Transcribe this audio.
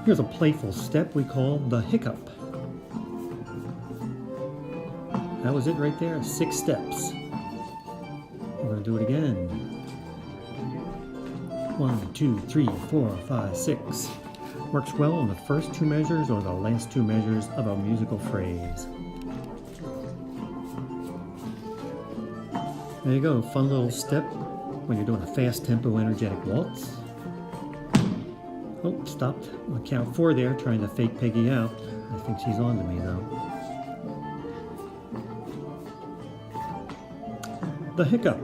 Here's a playful step we call the hiccup. That was it right there, 6 steps. We're going to do it again. 1, 2, 3, 4, 5, 6. Works well on the first 2 measures or the last 2 measures of a musical phrase. There you go, fun little step when you're doing a fast tempo energetic waltz. Oh, stopped on count 4 there, trying to fake Peggy out. I think she's on to me though. The hiccup.